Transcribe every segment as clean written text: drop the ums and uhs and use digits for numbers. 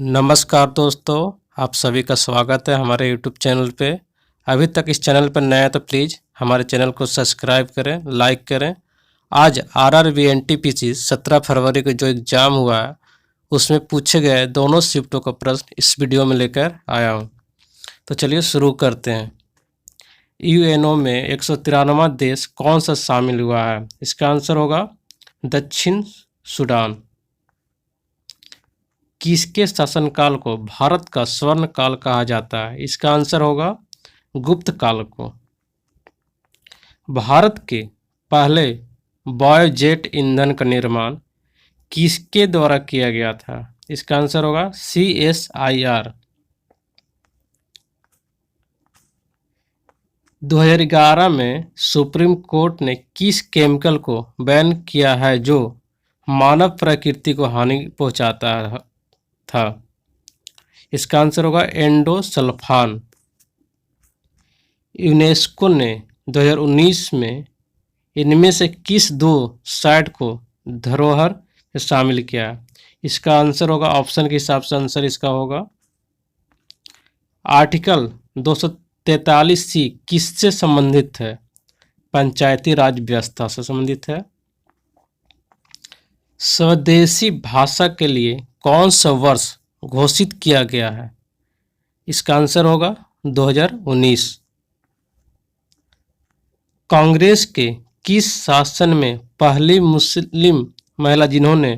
नमस्कार दोस्तों, आप सभी का स्वागत है हमारे यूट्यूब चैनल पे। अभी तक इस चैनल पर नए हैं तो प्लीज़ हमारे चैनल को सब्सक्राइब करें, लाइक करें। आज आरआरबी एनटीपीसी 17 फरवरी को जो एग्ज़ाम हुआ है उसमें पूछे गए दोनों शिफ्टों का प्रश्न इस वीडियो में लेकर आया हूँ। तो चलिए शुरू करते हैं। यूएनओ में 193वां देश कौन सा शामिल हुआ है? इसका आंसर होगा दक्षिण सूडान। किसके शासनकाल को भारत का स्वर्ण काल कहा जाता है? इसका आंसर होगा गुप्त काल को। भारत के पहले बायोजेट ईंधन का निर्माण किसके द्वारा किया गया था? इसका आंसर होगा CSIR। 2011 में सुप्रीम कोर्ट ने किस केमिकल को बैन किया है जो मानव प्रकृति को हानि पहुंचाता था? इसका आंसर होगा एंडोसल्फान। यूनेस्को ने 2019 में इनमें से किस दो साइट को धरोहर में शामिल किया? इसका आंसर होगा, ऑप्शन के हिसाब से आंसर इसका होगा आर्टिकल 243C। किससे संबंधित है? पंचायती राज व्यवस्था से संबंधित है। स्वदेशी भाषा के लिए कौन सा वर्ष घोषित किया गया है? इसका आंसर होगा 2019। कांग्रेस के किस शासन में पहली मुस्लिम महिला जिन्होंने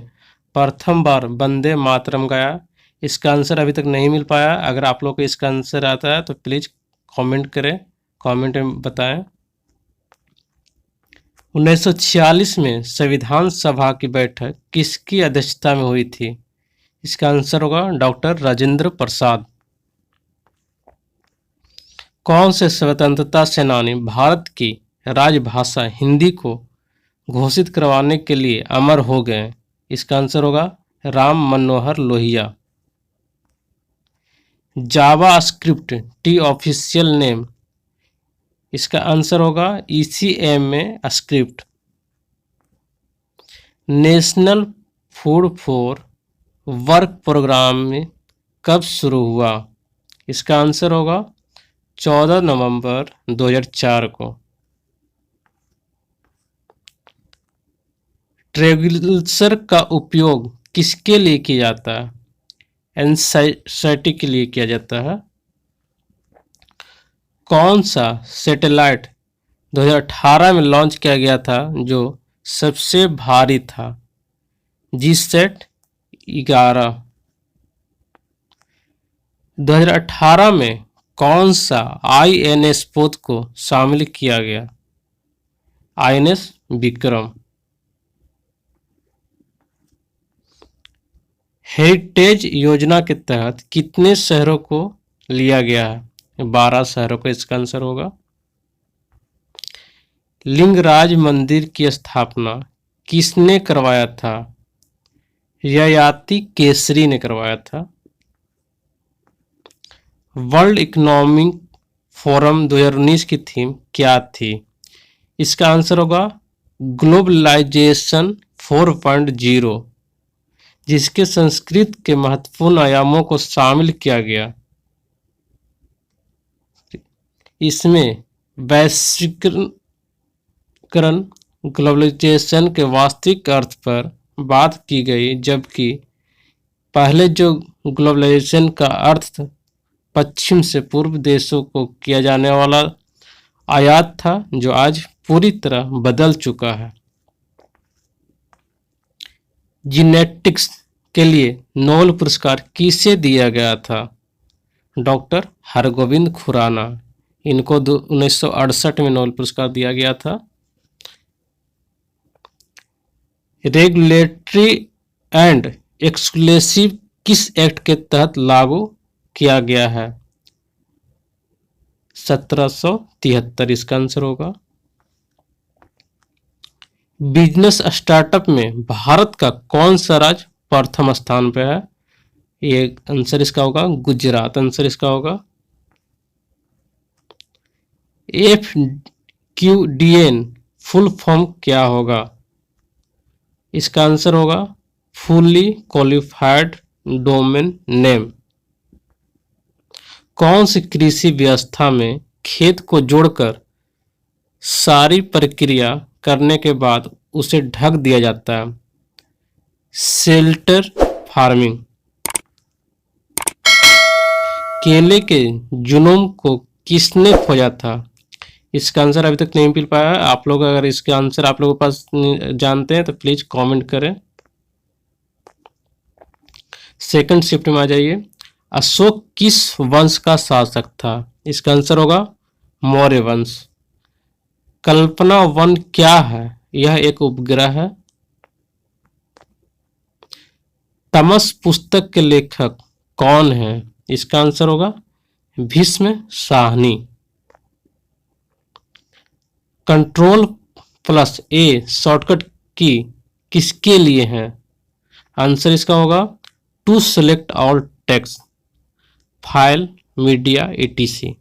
प्रथम बार वंदे मातरम गाया? इसका आंसर अभी तक नहीं मिल पाया। अगर आप लोग को इसका आंसर आता है तो प्लीज़ कमेंट करें, कमेंट में बताएं। 1946 में संविधान सभा की बैठक किसकी अध्यक्षता में हुई थी? इसका आंसर होगा डॉक्टर राजेंद्र प्रसाद। कौन से स्वतंत्रता सेनानी भारत की राजभाषा हिंदी को घोषित करवाने के लिए अमर हो गए? इसका आंसर होगा राम मनोहर लोहिया। जावास्क्रिप्ट की ऑफिशियल नेम? इसका आंसर होगा ECMA script. National food for work program में कब शुरू हुआ? इसका आंसर होगा 14 नवंबर 2004 को। ट्रैंक्विलाइजर का उपयोग किसके लिए किया जाता है? एंजाइटी के लिए किया जाता है। कौन सा सैटेलाइट 2018 में लॉन्च किया गया था जो सबसे भारी था? GSAT 11। 2018 में कौन सा INS पोत को शामिल किया गया? INS विक्रम। हेरिटेज योजना के तहत कितने शहरों को लिया गया है? 12 शहरों का इसका आंसर होगा। लिंगराज मंदिर की स्थापना किसने करवाया था? ययाति केसरी ने करवाया था। वर्ल्ड इकोनॉमिक फोरम 2019 की थीम क्या थी? इसका आंसर होगा ग्लोबलाइजेशन 4.0, जिसके संस्कृत के महत्वपूर्ण आयामों को शामिल किया गया। इसमें वैश्वीकरण ग्लोबलाइजेशन के वास्तविक अर्थ पर बात की गई, जबकि पहले जो ग्लोबलाइजेशन का अर्थ पश्चिम से पूर्व देशों को किया जाने वाला आयात था, जो आज पूरी तरह बदल चुका है। जीनेटिक्स के लिए नोबेल पुरस्कार किसे दिया गया था? डॉक्टर हरगोविंद खुराना। इनको 1968 में नोबेल पुरस्कार दिया गया था। रेगुलेटरी एंड एक्सक्लूसिव किस एक्ट के तहत लागू किया गया है? 1773 इसका आंसर होगा। बिजनेस स्टार्टअप में भारत का कौन सा राज्य प्रथम स्थान पे है? ये आंसर इसका होगा गुजरात। आंसर इसका होगा। FQDN फुल फॉर्म क्या होगा? इसका आंसर होगा फुल्ली क्वालिफाइड डोमेन नेम। कौन सी कृषि व्यवस्था में खेत को जोड़कर सारी प्रक्रिया करने के बाद उसे ढक दिया जाता है? Shelter farming. केले के जीनोम को किसने खोजा था? इसका आंसर अभी तक नहीं मिल पाया है। आप लोग अगर इसका आंसर आप लोगों के पास जानते हैं तो प्लीज कमेंट करें। सेकंड शिफ्ट में आ जाइए। अशोक किस वंश का शासक था? इसका आंसर होगा मौर्य वंश। कल्पना वन क्या है? यह एक उपग्रह है। तमस पुस्तक के लेखक कौन है? इसका आंसर होगा Bhisham Sahni. Control plus A shortcut की किसके लिए है? आंसर इसका होगा to select all text, file, media, etc।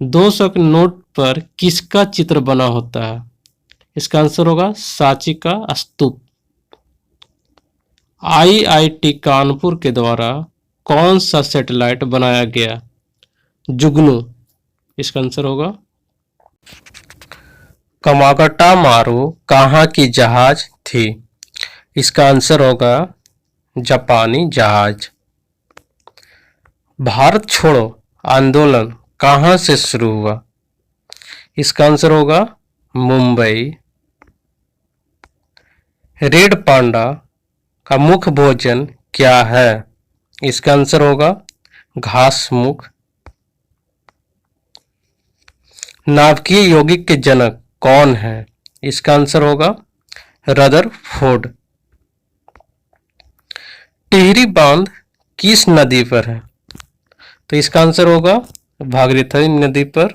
200 के नोट पर किसका चित्र बना होता है? इसका आंसर होगा सांची का स्तूप। IIT कानपुर के द्वारा कौन सा सैटेलाइट बनाया गया? जुगनू। इसका आंसर होगा कमागटा मारू कहाँ की जहाज थी? इसका आंसर होगा जापानी जहाज। भारत छोड़ो आंदोलन कहाँ से शुरू हुआ? इसका आंसर होगा मुंबई। रेड पांडा का मुख्य भोजन क्या है? इसका आंसर होगा घास मुख। नाभिकीय यौगिक के जनक कौन है? इसका आंसर होगा रदरफोर्ड। टिहरी बांध किस नदी पर है? तो इसका आंसर होगा भागीरथी नदी पर।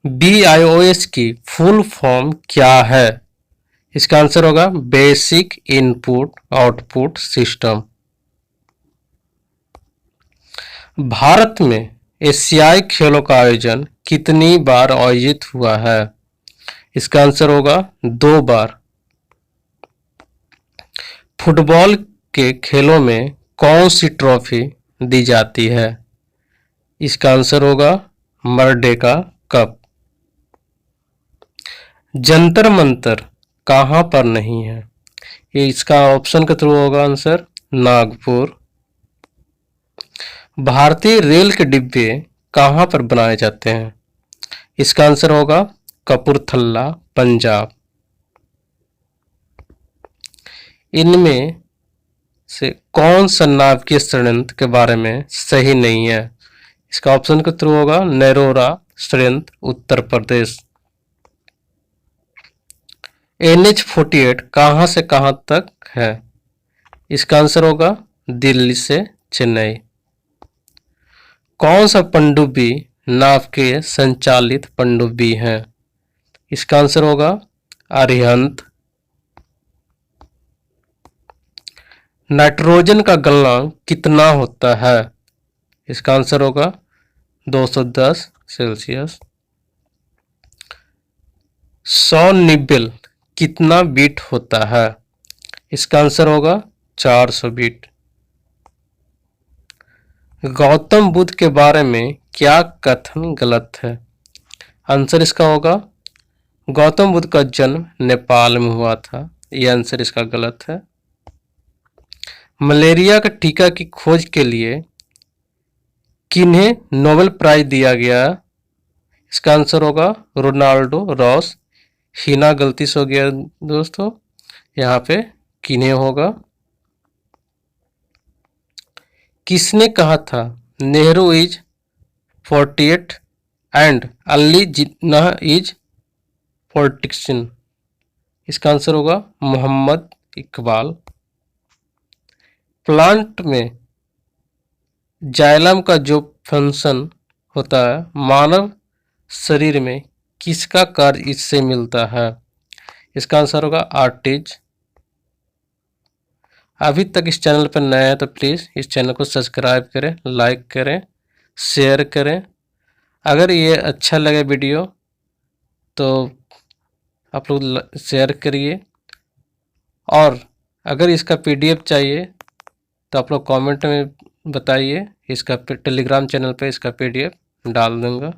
BIOS की फुल फॉर्म क्या है? इसका आंसर होगा basic input output system. Bharat में एशियाई खेलों का आयोजन कितनी बार आयोजित हुआ है? इसका आंसर होगा 2 बार। फुटबॉल के खेलों में कौन सी ट्रॉफी दी जाती है? इसका आंसर होगा मर्डेका कप। जंतर मंतर कहाँ पर नहीं है? ये इसका ऑप्शन के थ्रू होगा आंसर नागपुर। भारतीय रेल के डिब्बे कहाँ पर बनाए जाते हैं? इसका आंसर होगा कपूरथला पंजाब। इनमें से कौन सा नाभिकीय षड्यंत्र के बारे में सही नहीं है? इसका ऑप्शन के थ्रू होगा नैरोरा षड्यंत्र उत्तर प्रदेश। NH-48 कहाँ से कहाँ तक है? इसका आंसर होगा दिल्ली से चेन्नई। कौन सा पनडुब्बी नाभिकीय संचालित पनडुब्बी है? इसका आंसर होगा अरिहंत। नाइट्रोजन का गलनांक कितना होता है? इसका आंसर होगा 210 सेल्सियस। 100 निबेल कितना बीट होता है? इसका आंसर होगा 400 बीट। गौतम बुद्ध के बारे में क्या कथन गलत है? आंसर इसका होगा गौतम बुद्ध का जन्म नेपाल में हुआ था। यह आंसर इसका गलत है। मलेरिया का टीका की खोज के लिए किन्हें नोबेल प्राइज दिया गया? इसका आंसर होगा रोनाल्डो रॉस। हीना गलती से हो गया दोस्तों, यहाँ पे किन्हें होगा। किसने कहा था Nehru is 48 and Ali Jinnah is politician? इसका आंसर होगा मोहम्मद इकबाल। प्लांट में जाइलम का जो फंक्शन होता है मानव शरीर में किसका कार्य इससे मिलता है? इसका आंसर होगा आर्टिज। अभी तक इस चैनल पर नया है तो प्लीज़ इस चैनल को सब्सक्राइब करें, लाइक करें, शेयर करें। अगर ये अच्छा लगे वीडियो तो आप लोग शेयर करिए, और अगर इसका PDF चाहिए तो आप लोग कमेंट में बताइए, इसका टेलीग्राम चैनल पे इसका PDF डाल दूँगा।